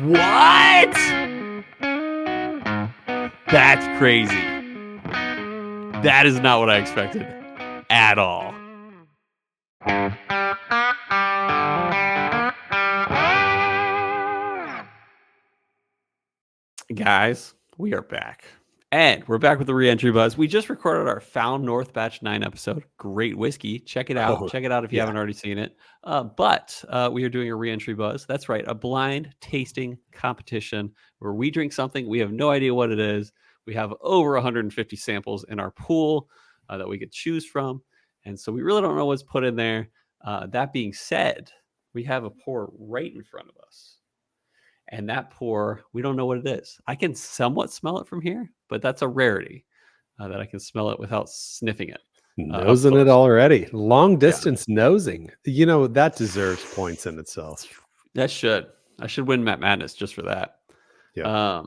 What? That's crazy. That is not what I expected at all. Guys, we are back. And we're back with the Reentry Buzz. We just recorded our Found North Batch 9 episode. Great whiskey. Check it out. Check it out if you haven't already seen it. But we are doing a Reentry Buzz. That's right. A blind tasting competition where we drink something. We have no idea what it is. We have over 150 samples in our pool that we could choose from. And so we really don't know what's put in there. That being said, we have a pour right in front of us. And that pour, we don't know what it is. I can somewhat smell it from here, but that's a rarity that I can smell it without sniffing it. Nosing it already. Long distance nosing. You know, that deserves points in itself. That should. I should win Matt Madness just for that. Yeah.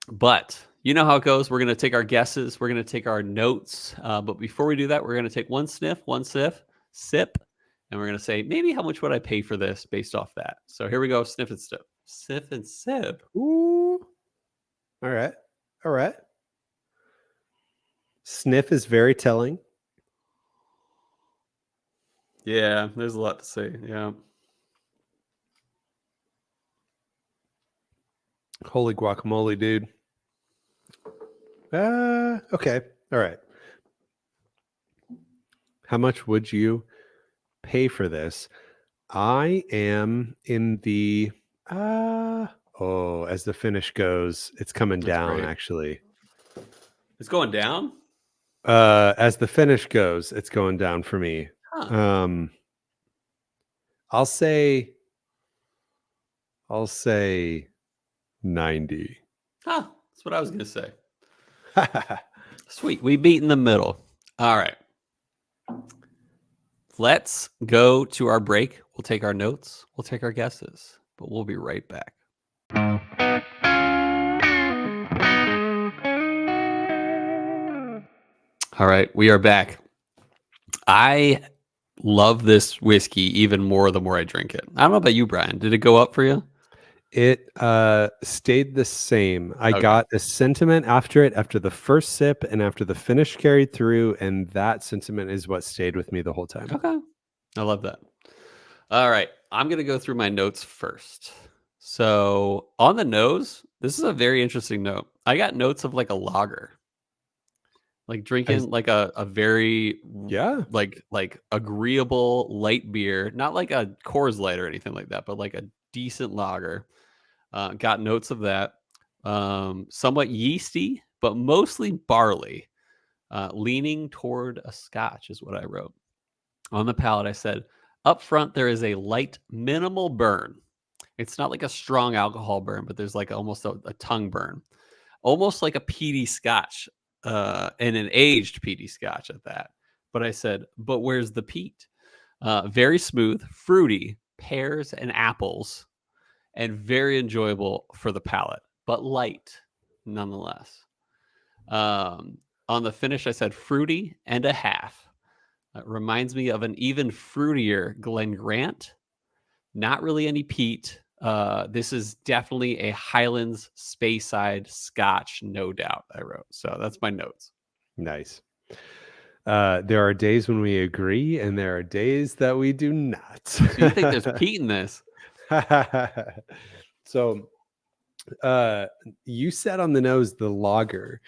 But you know how it goes. We're going to take our guesses. We're going to take our notes. But before we do that, we're going to take one sip, and we're going to say, maybe how much would I pay for this based off that? So here we go. Sniff and sip. Sip and sip. Ooh. All right. Sniff is very telling. Yeah, there's a lot to say. Yeah. Holy guacamole, dude. Okay. All right. How much would you pay for this? I am in the as the finish goes, it's coming down actually. It's going down? As the finish goes, it's going down for me. Huh. I'll say 90. Huh. That's what I was going to say. Sweet. We beat in the middle. All right. Let's go to our break. We'll take our notes. We'll take our guesses, but we'll be right back. All right. We are back. I love this whiskey even more the more I drink it. I don't know about you, Bryan. Did it go up for you? It stayed the same. I got a sentiment after it, after the first sip and after the finish carried through, and that sentiment is what stayed with me the whole time. Okay. I love that. All right. I'm going to go through my notes first. So on the nose, this is a very interesting note. I got notes of like a lager. Like drinking like a very like agreeable light beer, not like a Coors Light or anything like that, but like a decent lager. Got notes of that. Somewhat yeasty, but mostly barley. Leaning toward a scotch is what I wrote. On the palate, I said, up front, there is a light, minimal burn. It's not like a strong alcohol burn, but there's like almost a tongue burn. Almost like a peaty scotch, and an aged peaty scotch at that. But I said, but where's the peat? Very smooth, fruity, pears and apples, and very enjoyable for the palate, but light nonetheless. On the finish, I said fruity and a half. Reminds me of an even fruitier Glen Grant. Not really any peat. This is definitely a Highlands Speyside Scotch, no doubt, I wrote. So that's my notes. Nice. There are days when we agree, and there are days that we do not. So you think there's peat in this? So you said on the nose the lager,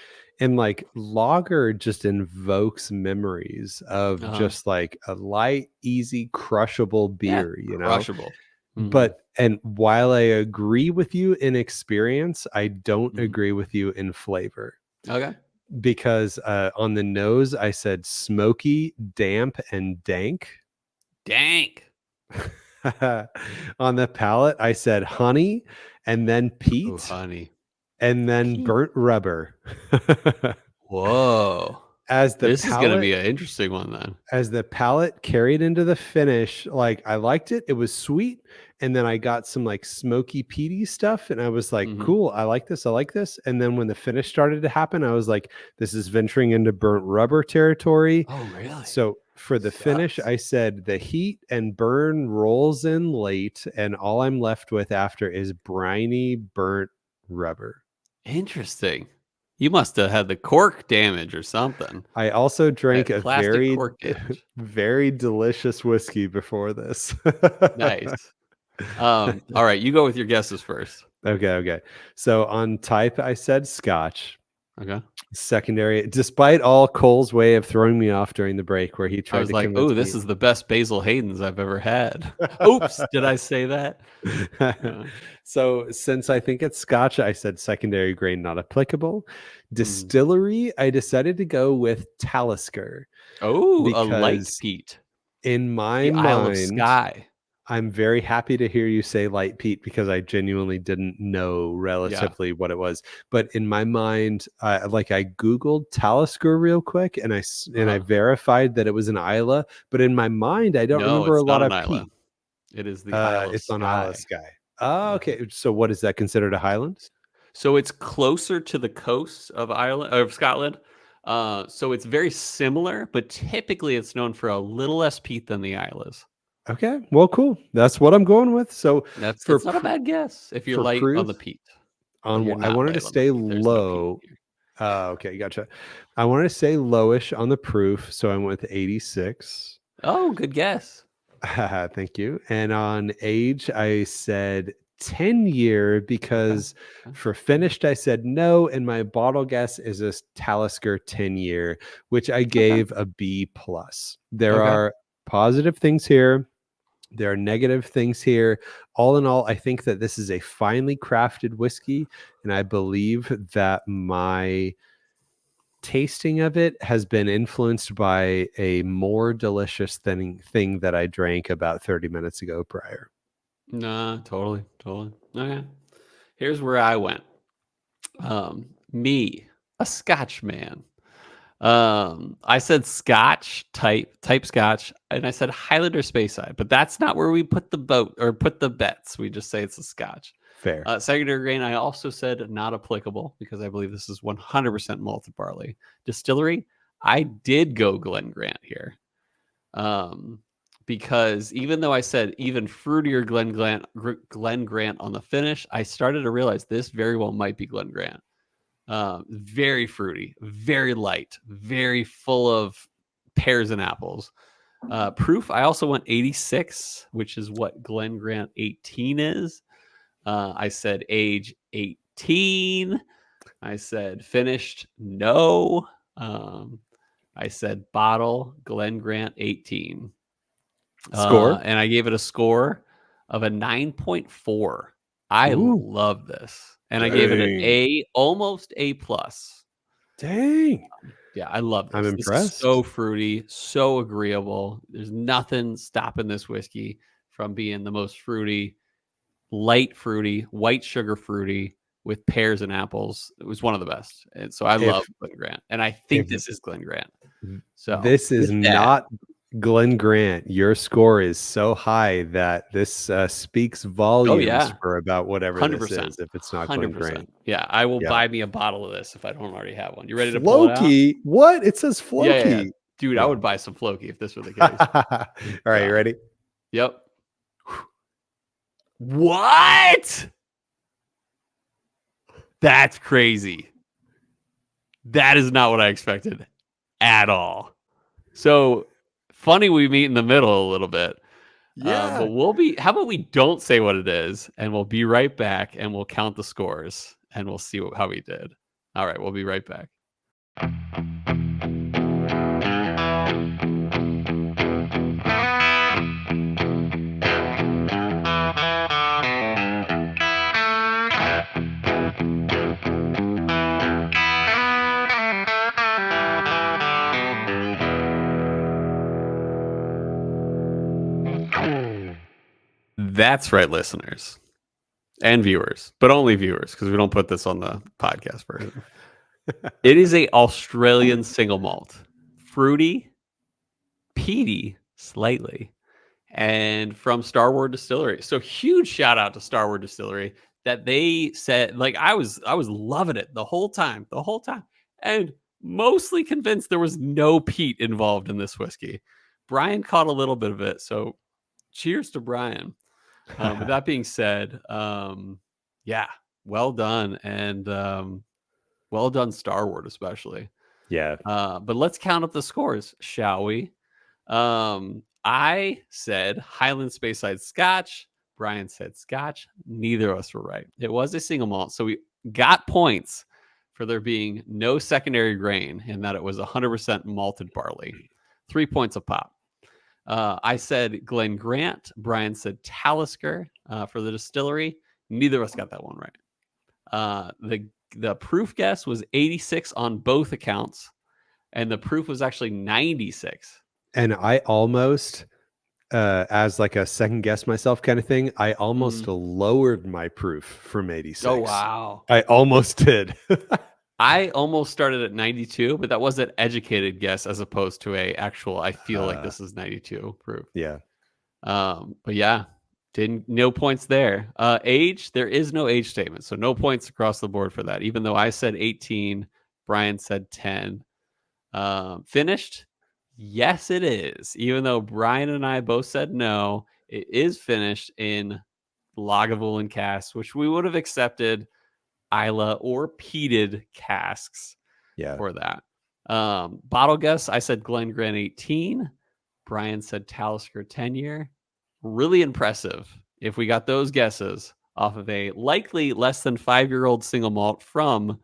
and like lager just invokes memories of just like a light, easy, crushable beer, you know? Crushable. Mm-hmm. But and while I agree with you in experience, I don't agree with you in flavor. Okay. Because on the nose, I said smoky, damp, and dank. Dank. On the palate, I said honey, and then peat, honey, and then burnt rubber. Whoa. as the This is gonna palate be an interesting one then. as the palate carried into the finish, like, I liked it. It was sweet, and then I got some, like, smoky, peaty stuff, and I was like, Mhm. "Cool, I like this, I like this." And then when the finish started to happen, I was like, "This is venturing into burnt rubber territory." Oh, really? So, for the finish, Sucks. I said, "The heat and burn rolls in late, and all I'm left with after is briny, burnt rubber." Interesting. You must have had the cork damage or something. I also drank That a classic very, cork damage. very delicious whiskey before this. Nice. All right, you go with your guesses first. Okay, okay. So on type, I said Scotch. Okay. Secondary, despite all Cole's way of throwing me off during the break, where he I tried was to like, convince "Oh, me. this is the best Basil Hayden's I've ever had." Oops, did I say that? Uh, So since I think it's Scotch, I said secondary grain not applicable. mm. Distillery, I decided to go with Talisker Oh, a light because peat. in my The Isle of mind, Skye. I'm very happy to hear you say light peat because I genuinely didn't know Yeah. relatively what it was. But in my mind, like I Googled Talisker real quick and I Uh-huh. verified that it was an Isla. But in my mind, I don't No, remember a it's lot not an of Isla. peat. It is the Isle of It's on Isla Skye. Sky. Oh, Uh-huh. okay. So what is that considered a highland? So it's closer to the coast of Ireland of Scotland. So it's very similar, but typically it's known for a little less peat than the Isles. Okay. Well, cool. That's what I'm going with. So That's for it's not a bad guess if you're for light on the proof, peat, but you're I not wanted to light on the stay peat. There's no peat low. here. Okay, gotcha. I wanted to stay lowish on the proof, so I went with 86. Oh, good guess. Thank you. And on age, I said 10-year Okay. because Okay. for finished, I said no. And my bottle guess is a Talisker 10-year, which I Okay. gave a B plus. There Okay. are positive things here. There are negative things here. All in all, I think that this is a finely crafted whiskey. And I believe that my tasting of it has been influenced by a more delicious thing that I drank about 30 minutes ago prior. Nah, totally, totally. Okay. Here's where I went. Me, a Scotch man. I said Scotch type Scotch, and I said Highlander Speyside, but that's not where we put the boat or put the bets. We just say it's a Scotch. Fair. Secondary grain, I also said not applicable because I believe this is 100% malted barley. Distillery, I did go Glen Grant here. Um, because even though I said even fruitier Glen Grant on the finish, I started to realize this very well might be Glen Grant. Very fruity, very light, very full of pears and apples. Proof, I also went 86, which is what Glen Grant 18 is. I said age 18. I said finished, no. I said bottle, Glen Grant 18. Score? And I gave it a score of a 9.4. I Ooh, love this. And I gave it an dang. A, almost A plus. Dang. Yeah, I love I'm this. This is so impressed. fruity, so agreeable. There's nothing stopping this whiskey from being the most fruity, light fruity, white sugar fruity with pears and apples. It was one of the best. And so I love If Glen Grant. And I think if this is Glen Grant. So this is with that, not Glenn Grant, your score is so high that this speaks oh volumes yeah, for about whatever this 100%. is if it's not Glenn Grant. 100%. Yeah, I will Yeah. buy me a bottle of this if I don't already have one. You ready to pull it out? Floki? What? It says Yeah, yeah, yeah. Floki. Dude, I would No. buy some Floki if this were the case. All right, you Yeah. ready? Yep. What? That's crazy. That is not what I expected at all. So funny we meet in the middle a little bit. But Yeah. how about we don't say what it is and we'll be right back and we'll count the scores and we'll see how we did. All right, we'll be right back. That's right, listeners and viewers, but only viewers because we don't put this on the podcast version. It is a Australian single malt. Fruity, peaty, slightly, and from Starward Distillery. So huge shout out to Starward Distillery that they said, like, I was loving it the whole time, and mostly convinced there was no peat involved in this whiskey. Bryan caught a little bit of it, so cheers to Bryan. With that being said, yeah, well done, and well done, Starward, especially. Yeah. But let's count up the scores, shall we? I said Highland Speyside Scotch. Bryan said Scotch. Neither of us were right. It was a single malt, so we got points for there being no secondary grain and that it was 100% malted barley. 3 points a pop. I said Glen Grant. Bryan said Talisker for the distillery. Neither of us got that one right. The proof guess was 86 on both accounts, and the proof was actually 96. And I almost, as like a second guess myself kind of thing, I almost lowered my proof from 86. Oh, wow. I almost did. I almost started at 92, but that was an educated guess as opposed to a actual, I feel like this is 92 proof. Yeah. But yeah, no points there. Age, there is no age statement, so no points across the board for that. Even though I said 18, Bryan said 10. Finished? Yes, it is. Even though Bryan and I both said no, it is finished in Lagavulin casks, which we would have accepted Isla or peated casks for that. Bottle guess, I said Glen Grant 18. Bryan said Talisker 10-year. Really impressive if we got those guesses off of a likely less than 5-year-old single malt from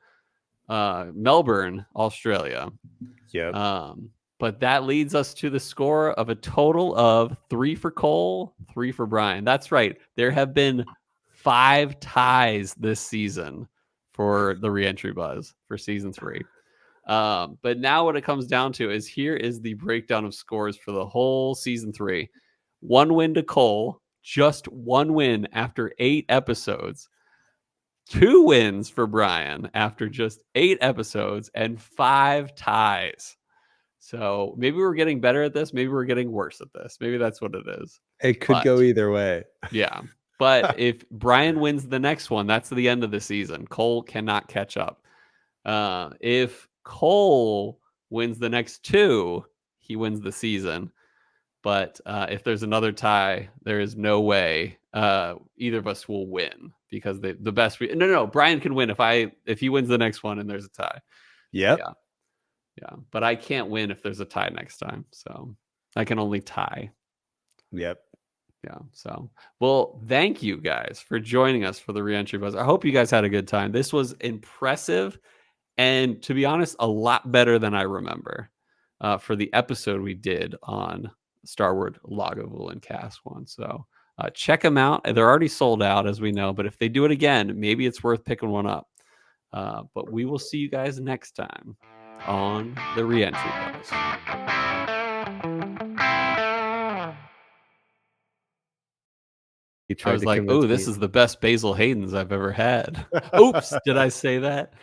Melbourne, Australia. Yep. But that leads us to the score of a total of 3 for Cole, 3 for Bryan. That's right. There have been 5 ties this season for the Reentry Buzz for season 3. But now what it comes down to is here is the breakdown of scores for the whole season 3. 1 win to Cole, just 1 win after 8 episodes. 2 wins for Bryan after just 8 episodes, and 5 ties. So maybe we're getting better at this. Maybe we're getting worse at this. Maybe that's what it is. It could go either way. Yeah. But if Bryan wins the next one, that's the end of the season. Cole cannot catch up. If Cole wins the next 2, he wins the season. But if there's another tie, there is no way either of us will win because the best. No. Bryan can win if he wins the next one and there's a tie. Yep. Yeah. But I can't win if there's a tie next time. So I can only tie. Yep. Yeah. So, well, thank you guys for joining us for the Reentry Buzz. I hope you guys had a good time. This was impressive. And to be honest, a lot better than I remember for the episode we did on Starward Lagavulin Cask one. So check them out. They're already sold out, as we know. But if they do it again, maybe it's worth picking one up. But we will see you guys next time on the Reentry Buzz. I was like, oh, this is the best Basil Hayden's I've ever had. Oops, did I say that?